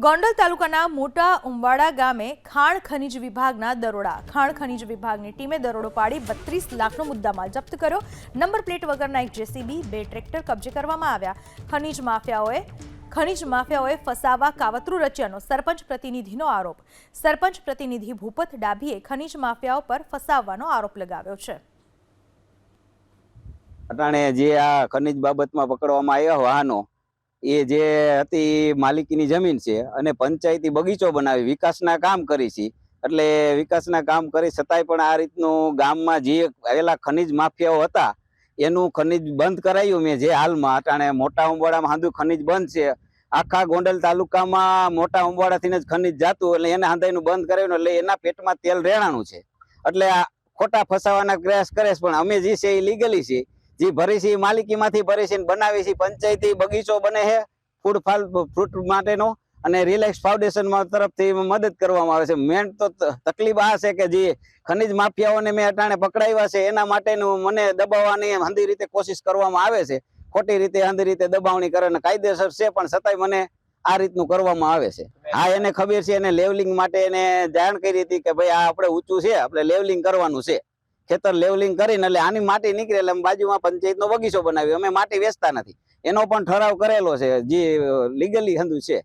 ગોંડલ તાલુકાના મોટા ઉંબાડા ગામે ખાણ ખનીજ વિભાગના દરોડા. ખાણ ખનીજ વિભાગની ટીમે દરોડો પાડી 32 લાખનો મુદ્દામાલ જપ્ત કર્યો. નંબર પ્લેટ વગરના એક જેસીબી, 2 ટ્રેક્ટર કબજે કરવામાં આવ્યા. ખનીજ માફિયાઓએ ફસાવા કાવતરું રચ્યાનો સરપંચ પ્રતિનિધિનો આરોપ. સરપંચ પ્રતિનિધિ ભૂપત ડાભીએ ખનીજ માફિયાઓ પર ફસાવવાનો આરોપ લગાવ્યો છે. અટાણે જે આ ખનીજ બાબતમાં પકડવામાં આવ્યા વાહનો એ જે હતી માલિકીની જમીન છે અને પંચાયતી બગીચો બનાવી વિકાસના કામ કરી છે. એટલે વિકાસના કામ કરી છતાંય પણ આ રીતનું ગામમાં જે આવેલા ખનીજ માફિયાઓ હતા એનું ખનીજ બંધ કરાયું. મેં જે હાલમાં અટાણે મોટા ઉંબાડામાં હાંધું ખનીજ બંધ છે. આખા ગોંડલ તાલુકામાં મોટા ઉંબાડાથી જ ખનીજ જાતું એટલે એને હાંધાઈનું બંધ કરાયું એટલે એના પેટમાં તેલ રેણાનું છે. એટલે આ ખોટા ફસાવાના પ્રયાસ કરે છે. પણ અમે જે છે એ લીગલી છે, જે ભરી છે માલિકીમાંથી ભરી છે બનાવી છે. પંચાયતી બગીચો બને છે ફ્રૂટ માટેનો અને રિલેક્સ ફાઉન્ડેશન તરફથી મદદ કરવામાં આવે છે. મેન તો તકલીફ આ છે કે જે ખનીજ માફિયાઓને મેં અટાણે પકડાવ્યા છે એના માટેનું મને દબાવવાની હંધી રીતે કોશિશ કરવામાં આવે છે. ખોટી રીતે હંધી રીતે દબાવણી કરે અને કાયદેસર છે પણ છતાંય મને આ રીતનું કરવામાં આવે છે. હા, એને ખબર છે. એને લેવલિંગ માટે એને જાણ કરી હતી કે ભાઈ આ આપણે ઊંચું છે, આપણે લેવલિંગ કરવાનું છે. ખેતર લેવલિંગ કરીને એટલે આની માટી નીકળે એટલે બાજુમાં પંચાયતનો બગીચો બનાવ્યો. અમે માટી વેચતા નથી, એનો પણ ઠરાવ કરેલો છે જે લીગલી હંધું છે.